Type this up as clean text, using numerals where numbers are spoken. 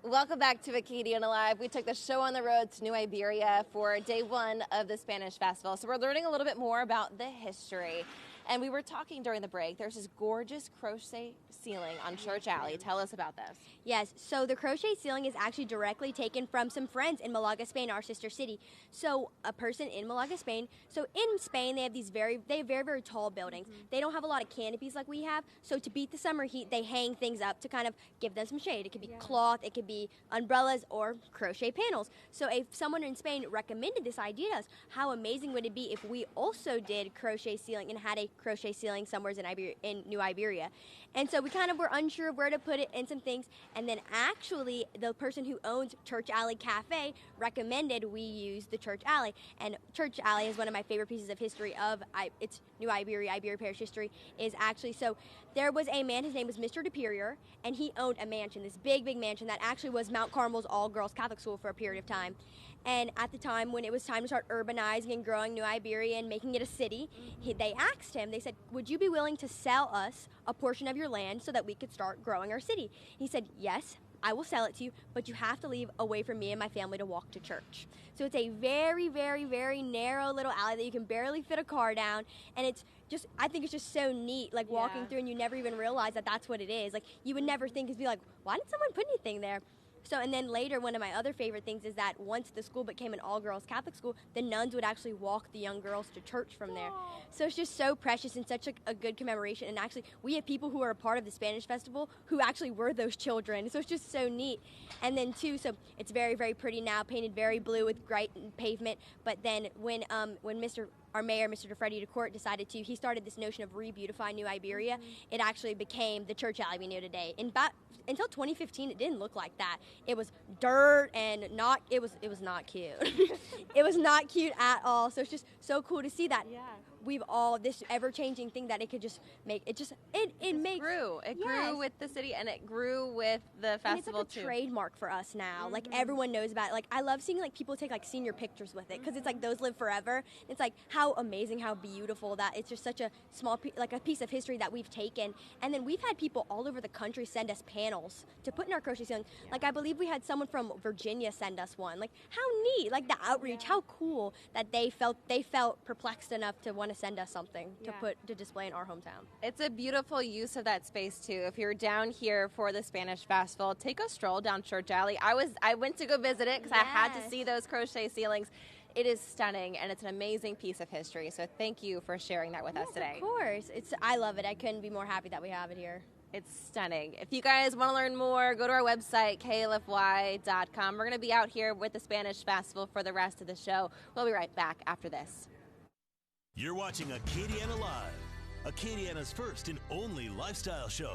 Welcome back to Acadiana Live. We took the show on the road to New Iberia for day one of the Spanish Festival. So we're learning a little bit more about the history. And we were talking during the break. There's this gorgeous crochet ceiling on Church Alley. Tell us about this. Yes, so the crochet ceiling is actually directly taken from some friends in Malaga, Spain, our sister city. So a person in Malaga, Spain. So in Spain, they have very, very tall buildings. They don't have a lot of canopies like we have. So to beat the summer heat, they hang things up to kind of give them some shade. It could be cloth, it could be umbrellas, or crochet panels. So if someone in Spain recommended this idea to us, how amazing would it be if we also did crochet ceiling and had a crochet ceiling somewhere in New Iberia? And so we kind of were unsure of where to put it and some things. And then actually the person who owns Church Alley Cafe recommended we use the Church Alley. And Church Alley is one of my favorite pieces of history of it's New Iberia Parish history is actually, so there was a man, his name was Mr. DePerior, and he owned a mansion, this big mansion that actually was Mount Carmel's all-girls Catholic school for a period of time. And at the time when it was time to start urbanizing and growing New Iberia and making it a city, they asked him, they said, would you be willing to sell us a portion of your land so that we could start growing our city? He said, yes, I will sell it to you, but you have to leave away from me and my family to walk to church. So it's a very narrow little alley that you can barely fit a car down, and it's just, I think it's just so neat, like walking through and you never even realize that that's what it is. Like you would never think, be like, why did someone put anything there? So, and then later, one of my other favorite things is that once the school became an all-girls Catholic school, the nuns would actually walk the young girls to church from there. So it's just so precious and such a good commemoration. And actually, we have people who are a part of the Spanish Festival who actually were those children. So it's just so neat. And then too, so it's very pretty now, painted very blue with bright pavement. But then when our mayor, Mr. DeFreddy DeCourt, decided he started this notion of re-beautify New Iberia. It actually became the Church Alley we know today. Until 2015, it didn't look like that. It was dirt and it was not cute. It was not cute at all. So it's just so cool to see that. Yeah. We've all this ever-changing thing that it could just make it grew. It grew with the city, and it grew with the festival and it's like a trademark for us now. Like everyone knows about it. Like I love seeing like people take like senior pictures with it because it's like those live forever. It's like how amazing, how beautiful that it's just such a small like a piece of history that we've taken. And then we've had people all over the country send us panels to put in our crochet ceiling. Like I believe we had someone from Virginia send us one. Like how neat, like the outreach, how cool that they felt perplexed enough to want to send us something to display in our hometown. It's a beautiful use of that space too. If you're down here for the Spanish Festival, take a stroll down Church Alley. I went to go visit it because I had to see those crochet ceilings. It is stunning, and it's an amazing piece of history. So thank you for sharing that with us today. Of course. I love it. I couldn't be more happy that we have it here. It's stunning. If you guys want to learn more, go to our website, klfy.com. We're going to be out here with the Spanish Festival for the rest of the show. We'll be right back after this. You're watching Acadiana Live, Acadiana's first and only lifestyle show.